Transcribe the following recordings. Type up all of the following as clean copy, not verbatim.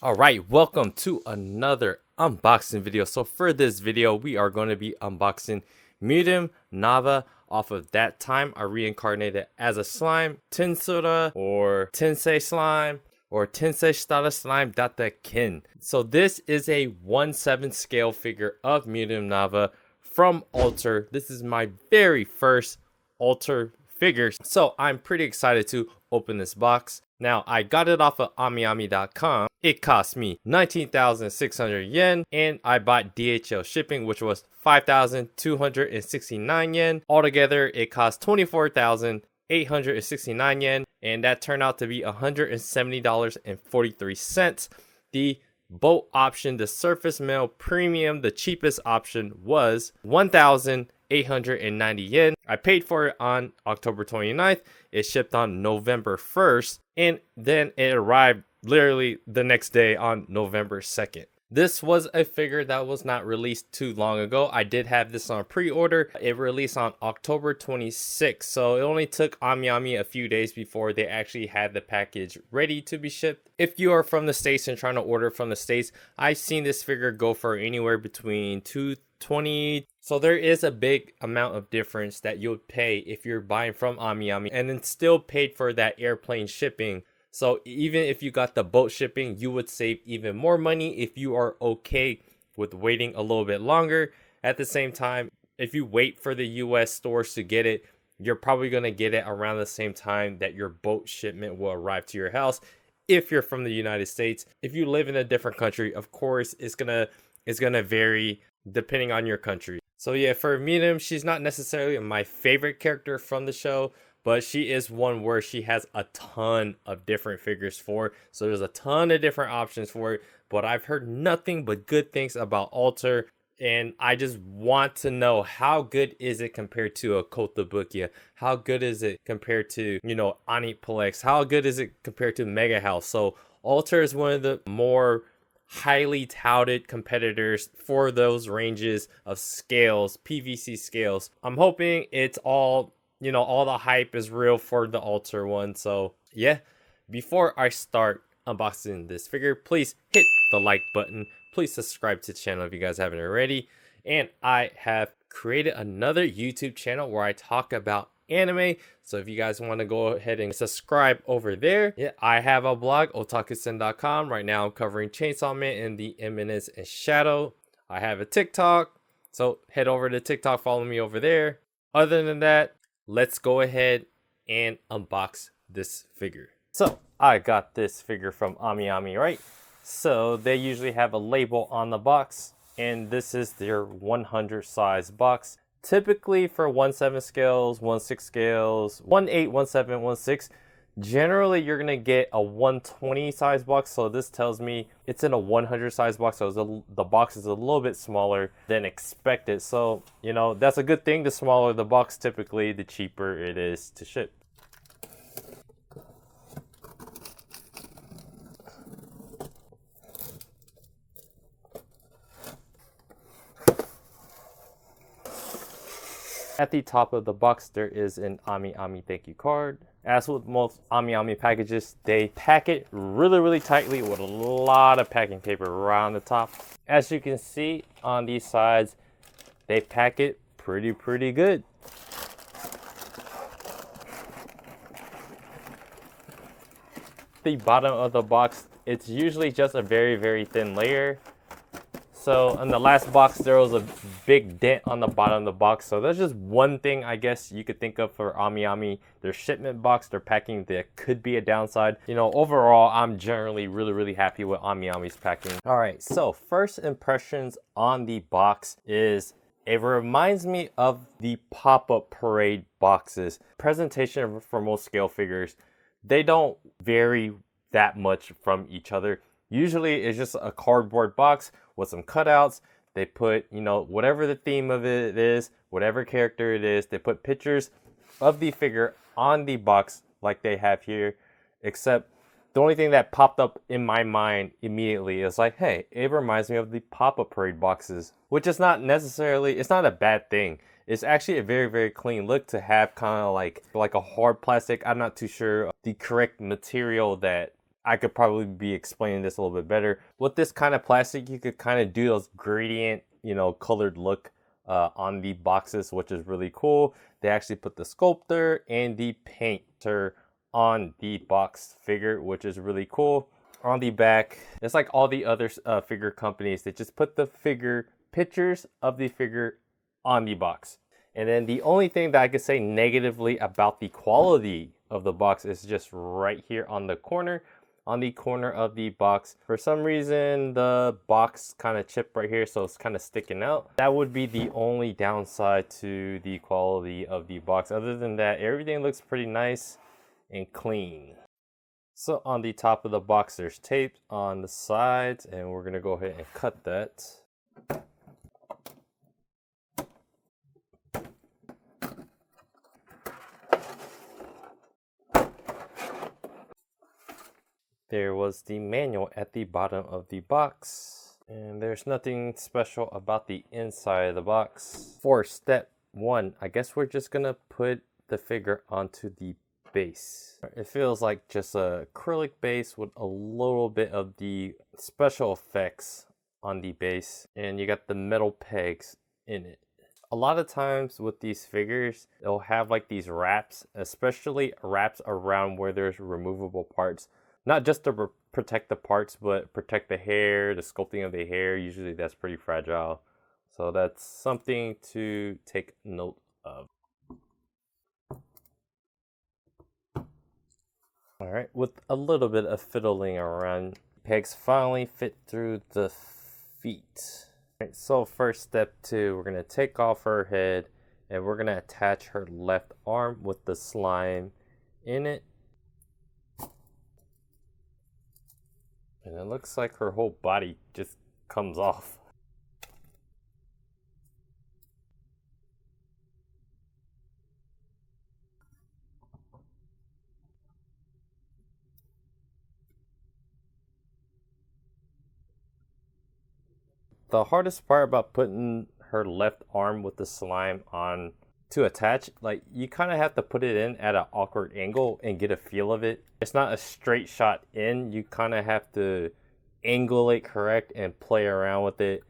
Alright, welcome to another unboxing video. So for this video, we are going to be unboxing Milim Nava. Off of that time, I reincarnated as a slime, Tensura, or Tensei slime, or Tensei style slime Kin. So this is a 1/7 scale figure of Milim Nava from Alter. This is my very first Alter figure, so I'm pretty excited to open this box. Now, I got it off of amiami.com. It cost me 19,600 yen, and I bought DHL shipping, which was 5,269 yen. Altogether, it cost 24,869 yen, and that turned out to be $170.43. The boat option, the surface mail premium, the cheapest option was 1,890 yen. I paid for it on October 29th. It shipped on November 1st, and then it arrived literally the next day on November 2nd. This was a figure that was not released too long ago. I did have this on pre-order. It released on October 26th, so it only took Amiami a few days before they actually had the package ready to be shipped. If you are from the States and trying to order from the States, I've seen this figure go for anywhere between $220. So there is a big amount of difference that you'll pay if you're buying from Amiami and then still paid for that airplane shipping. So even if you got the boat shipping, you would save even more money if you are okay with waiting a little bit longer. At the same time, if you wait for the US stores to get it, you're probably going to get it around the same time that your boat shipment will arrive to your house. If you're from the United States, if you live in a different country, of course, it's gonna vary depending on your country. So yeah, for Milim, she's not necessarily my favorite character from the show, but she is one where she has a ton of different figures for. So there's a ton of different options for it, but I've heard nothing but good things about Alter, and I just want to know, how good is it compared to a Kotobukiya? How good is it compared to, Aniplex? How good is it compared to Mega House? So Alter is one of the more highly touted competitors for those ranges of scales, PVC scales. I'm hoping it's all, all the hype is real for the Alter one. So yeah, before I start unboxing this figure, please hit the like button. Please subscribe to the channel if you guys haven't already. And I have created another YouTube channel where I talk about anime, so if you guys want to go ahead and subscribe over there. Yeah, I have a blog, otakusen.com. Right now I'm covering Chainsaw Man and the Eminence and Shadow. I have a TikTok, so head over to TikTok, follow me over there. Other than that, let's go ahead and unbox this figure. So I got this figure from Amiami, right? So they usually have a label on the box, and this is their 100 size box. Typically for 1/7 scales, 1/6 scales, 1/8, 1/7, 1/6, generally you're gonna get a 120 size box. So this tells me it's in a 100 size box, so the box is a little bit smaller than expected. So that's a good thing. The smaller the box, typically the cheaper it is to ship. At the top of the box, there is an Ami thank you card. As with most Ami packages, they pack it really tightly with a lot of packing paper around the top. As you can see on these sides, they pack it pretty good. The bottom of the box, it's usually just a very thin layer. So in the last box, there was a big dent on the bottom of the box. So that's just one thing I guess you could think of for Amiami. Their shipment box, their packing, there could be a downside. Overall, I'm generally really happy with Amiami's packing. All right, so first impressions on the box is it reminds me of the pop-up parade boxes. Presentation for most scale figures, they don't vary that much from each other. Usually it's just a cardboard box with some cutouts. They put, whatever the theme of it is, whatever character it is, they put pictures of the figure on the box like they have here. Except the only thing that popped up in my mind immediately is like, hey, it reminds me of the pop-up parade boxes, which is not necessarily, it's not a bad thing. It's actually a very clean look to have, kind of like a hard plastic. I'm not too sure the correct material that I could probably be explaining this a little bit better. With this kind of plastic, you could kind of do those gradient, colored look on the boxes, which is really cool. They actually put the sculptor and the painter on the box figure, which is really cool. On the back, it's like all the other figure companies. They just put the figure pictures of the figure on the box. And then the only thing that I could say negatively about the quality of the box is just right here on the corner. On the corner of the box, for some reason the box kind of chipped right here, so it's kind of sticking out. That would be the only downside to the quality of the box. Other than that, everything looks pretty nice and clean. So on the top of the box, there's tape on the sides, and we're gonna go ahead and cut that. There was the manual at the bottom of the box, and there's nothing special about the inside of the box. For step 1, I guess we're just gonna put the figure onto the base. It feels like just a acrylic base with a little bit of the special effects on the base, and you got the metal pegs in it. A lot of times with these figures, they'll have like these wraps, especially wraps around where there's removable parts. Not just to protect the parts, but protect the hair, the sculpting of the hair. Usually that's pretty fragile. So that's something to take note of. All right, with a little bit of fiddling around, pegs finally fit through the feet. All right, so first step 2, we're gonna take off her head and we're gonna attach her left arm with the slime in it. And it looks like her whole body just comes off. The hardest part about putting her left arm with the slime on to attach, like you kind of have to put it in at an awkward angle and get a feel of it. It's not a straight shot in. You kind of have to angle it correct and play around with it.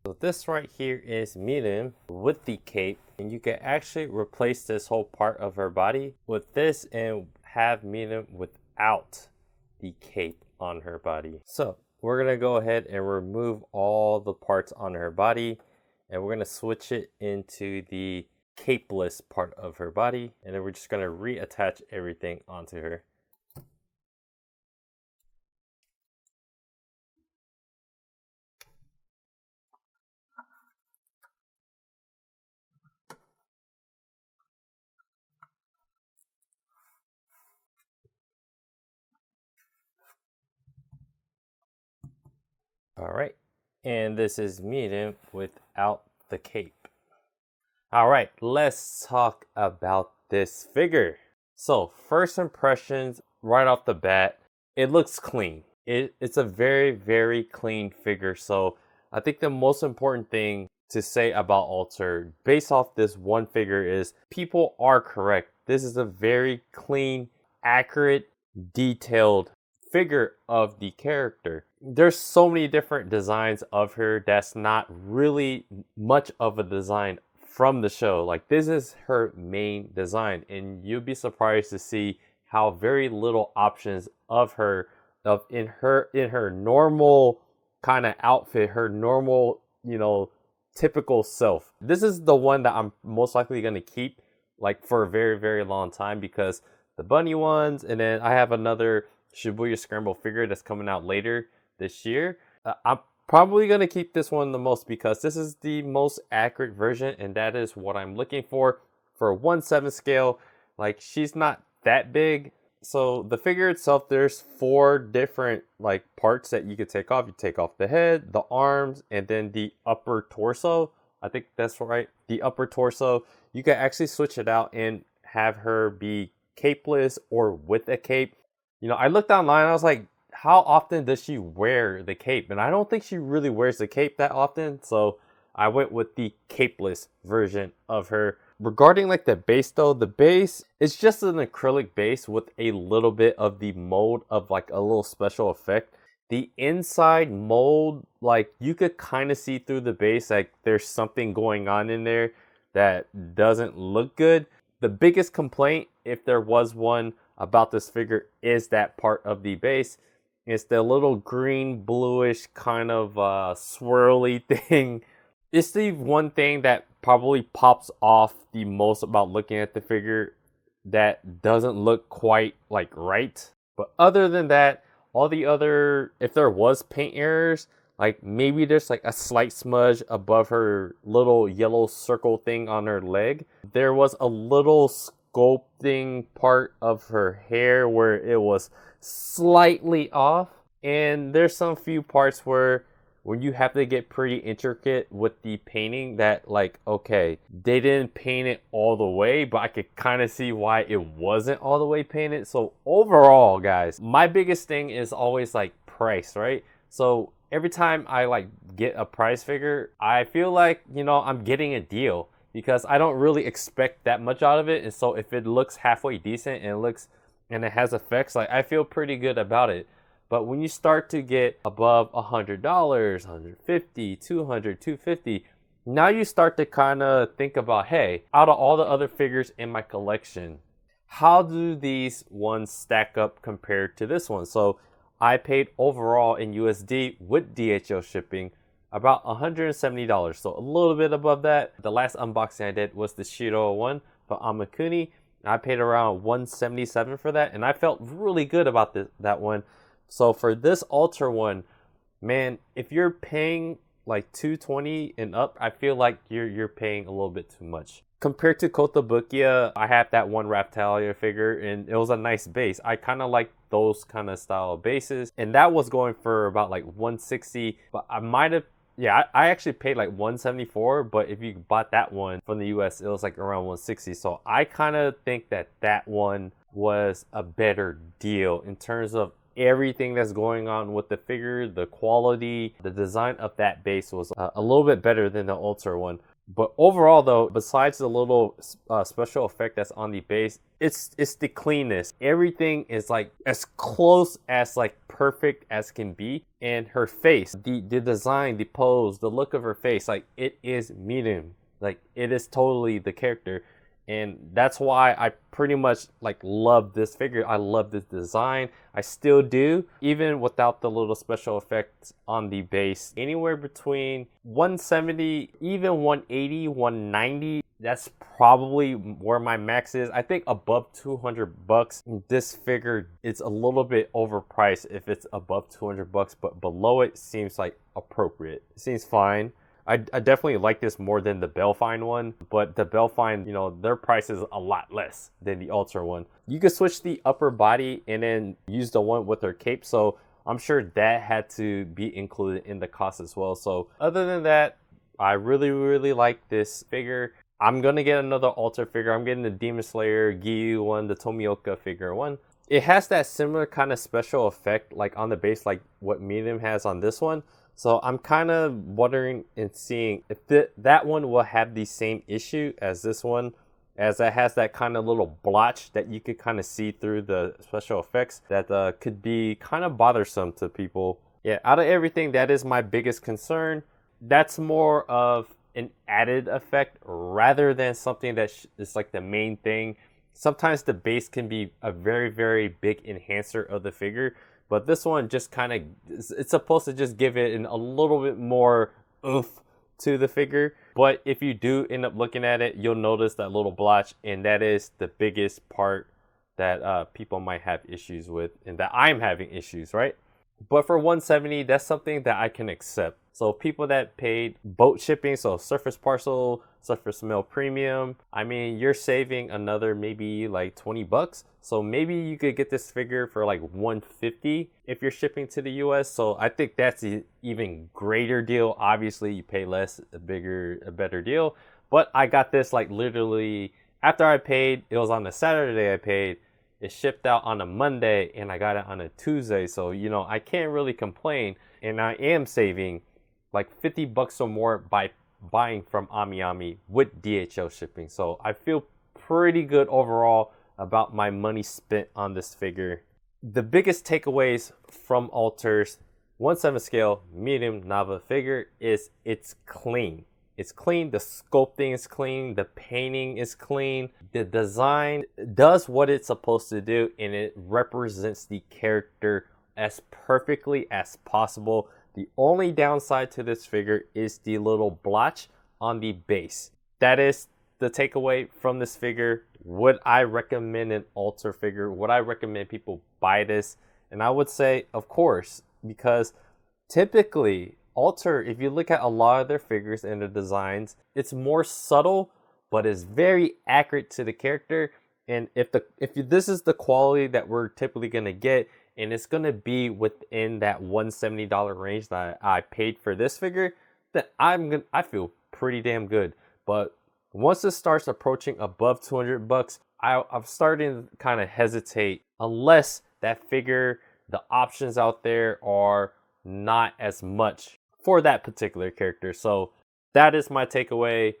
So this right here is Milim with the cape, and you can actually replace this whole part of her body with this and have Milim without the cape on her body. So we're gonna go ahead and remove all the parts on her body, and we're gonna switch it into the capeless part of her body, and then we're just gonna reattach everything onto her. All right, and this is Milim without the cape. All right, let's talk about this figure. So first impressions right off the bat, it looks clean. It's a very, very clean figure. So I think the most important thing to say about Alter based off this one figure is people are correct. This is a very clean, accurate, detailed figure of the character. There's so many different designs of her that's not really much of a design from the show. Like this is her main design, and you'll be surprised to see how very little options of her in her normal kind of outfit, her normal, typical self. This is the one that I'm most likely going to keep like for a very, very long time, because the bunny ones, and then I have another Shibuya Scramble figure that's coming out later this year. I'm probably going to keep this one the most because this is the most accurate version, and that is what I'm looking for a 1/7 scale. Like, she's not that big. So the figure itself, there's 4 different like parts that you could take off. You take off the head, the arms, and then the upper torso. I think that's right. The upper torso. You can actually switch it out and have her be capeless or with a cape. I looked online, I was like, how often does she wear the cape? And I don't think she really wears the cape that often. So I went with the capeless version of her. Regarding like the base though, the base is just an acrylic base with a little bit of the mold of like a little special effect. The inside mold, like you could kind of see through the base, like there's something going on in there that doesn't look good. The biggest complaint, if there was one about this figure, is that part of the base. It's the little green bluish kind of swirly thing. It's the one thing that probably pops off the most about looking at the figure that doesn't look quite like right. But other than that, all the other, if there was paint errors, like maybe there's like a slight smudge above her little yellow circle thing on her leg. There was a little sculpting part of her hair where it was slightly off. And there's some few parts where you have to get pretty intricate with the painting that, like, okay, they didn't paint it all the way, but I could kind of see why it wasn't all the way painted. So overall, guys, my biggest thing is always like price, right? So every time I like get a prize figure, I feel like, you know, I'm getting a deal because I don't really expect that much out of it. And so if it looks halfway decent and it has effects, like I feel pretty good about it. But when you start to get above $100, $150, $200, $250, now you start to kind of think about, hey, out of all the other figures in my collection, how do these ones stack up compared to this one? So I paid overall in USD with DHL shipping about $170. So a little bit above that. The last unboxing I did was the Shiro one for Amakuni. I paid around $177 for that, and I felt really good about that one. So for this Alter one, man, if you're paying like $220 and up, I feel like you're paying a little bit too much. Compared to Kotobukiya, I had that one Raphtalia figure and it was a nice base. I kind of like those kind of style of bases, and that was going for about like $160, but I might have, yeah, I actually paid like $174, but if you bought that one from the US, it was like around $160. So I kind of think that one was a better deal in terms of everything that's going on with the figure, the quality, the design of that base was a little bit better than the Alter one. But overall though, besides the little special effect that's on the base, it's the cleanness. Everything is like as close as like perfect as can be. And her face, the design, the pose, the look of her face, like it is Milim. Like it is totally the character. And that's why I pretty much like love this figure. I love this design. I still do, even without the little special effects on the base. Anywhere between 170, even 180, 190. That's probably where my max is. I think above $200, this figure is a little bit overpriced if it's above $200, but below it seems like appropriate. It seems fine. I definitely like this more than the Belfine one, but the Belfine, you know, their price is a lot less than the Alter one. You could switch the upper body and then use the one with her cape, so I'm sure that had to be included in the cost as well. So other than that, I really, really like this figure. I'm gonna get another Alter figure. I'm getting the Demon Slayer Giyu one, the Tomioka figure one. It has that similar kind of special effect like on the base like what Milim has on this one. So I'm kind of wondering and seeing if that one will have the same issue as this one, as it has that kind of little blotch that you could kind of see through the special effects that could be kind of bothersome to people. Yeah, out of everything, that is my biggest concern. That's more of an added effect rather than something that is like the main thing. Sometimes the base can be a very, very big enhancer of the figure. But this one just kind of, it's supposed to just give it a little bit more oomph to the figure. But if you do end up looking at it, you'll notice that little blotch. And that is the biggest part that people might have issues with and that I'm having issues, right? But for $170, that's something that I can accept. So people that paid boat shipping, so surface parcel, surface mail premium, I mean, you're saving another maybe like $20. So maybe you could get this figure for like $150 if you're shipping to the US. So I think that's an even greater deal. Obviously, you pay less, a better deal. But I got this like literally after I paid. It was on a Saturday I paid. It shipped out on a Monday and I got it on a Tuesday. So, you know, I can't really complain. And I am saving like $50 or more by buying from AmiAmi with DHL shipping. So I feel pretty good overall about my money spent on this figure. The biggest takeaways from Alter's 1/7 scale Milim Nava figure is it's clean. It's clean, the sculpting is clean, the painting is clean, the design does what it's supposed to do, and it represents the character as perfectly as possible. The only downside to this figure is the little blotch on the base. That is the takeaway from this figure. Would I recommend an Alter figure? Would I recommend people buy this? And I would say, of course, because typically Alter, if you look at a lot of their figures and their designs, it's more subtle, but it's very accurate to the character. And if this is the quality that we're typically gonna get, and it's gonna be within that $170 range that I paid for this figure, then I feel pretty damn good. But once it starts approaching above 200 bucks, I'm starting to kind of hesitate, unless that figure, the options out there are not as much for that particular character. So that is my takeaway.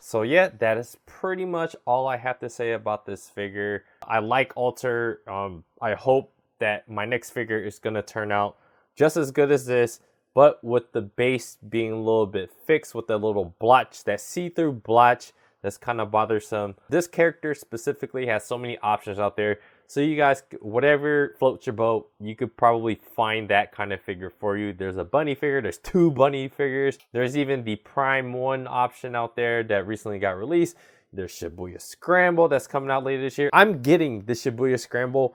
So yeah, that is pretty much all I have to say about this figure. I like Alter. I hope that my next figure is going to turn out just as good as this, but with the base being a little bit fixed with that little blotch, that see-through blotch that's kind of bothersome. This character specifically has so many options out there. So you guys, whatever floats your boat, you could probably find that kind of figure for you. There's a bunny figure, there's 2 bunny figures. There's even the Prime 1 option out there that recently got released. There's Shibuya Scramble that's coming out later this year. I'm getting the Shibuya Scramble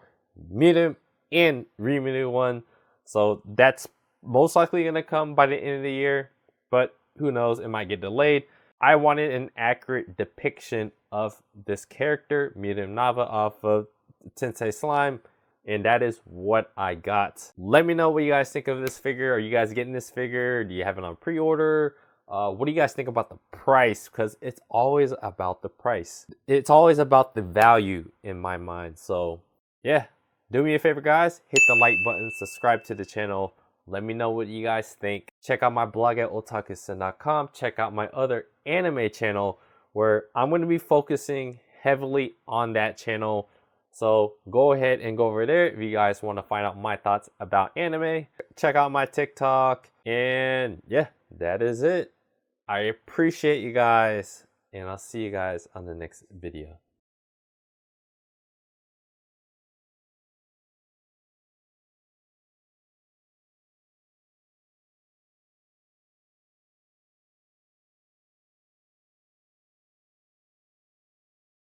Milim and Rimuru one. So that's most likely going to come by the end of the year, but who knows, it might get delayed. I wanted an accurate depiction of this character, Milim Nava, off of Tensei Slime, and that is what I got. Let me know what you guys think of this figure. Are you guys getting this figure? Do you have it on pre-order? What do you guys think about the price? Because it's always about the price. It's always about the value in my mind. So yeah, do me a favor, guys. Hit the like button, subscribe to the channel. Let me know what you guys think. Check out my blog at otakusen.com. Check out my other anime channel, where I'm going to be focusing heavily on that channel. So go ahead and go over there if you guys want to find out my thoughts about anime. Check out my TikTok. And yeah, that is it. I appreciate you guys, and I'll see you guys on the next video.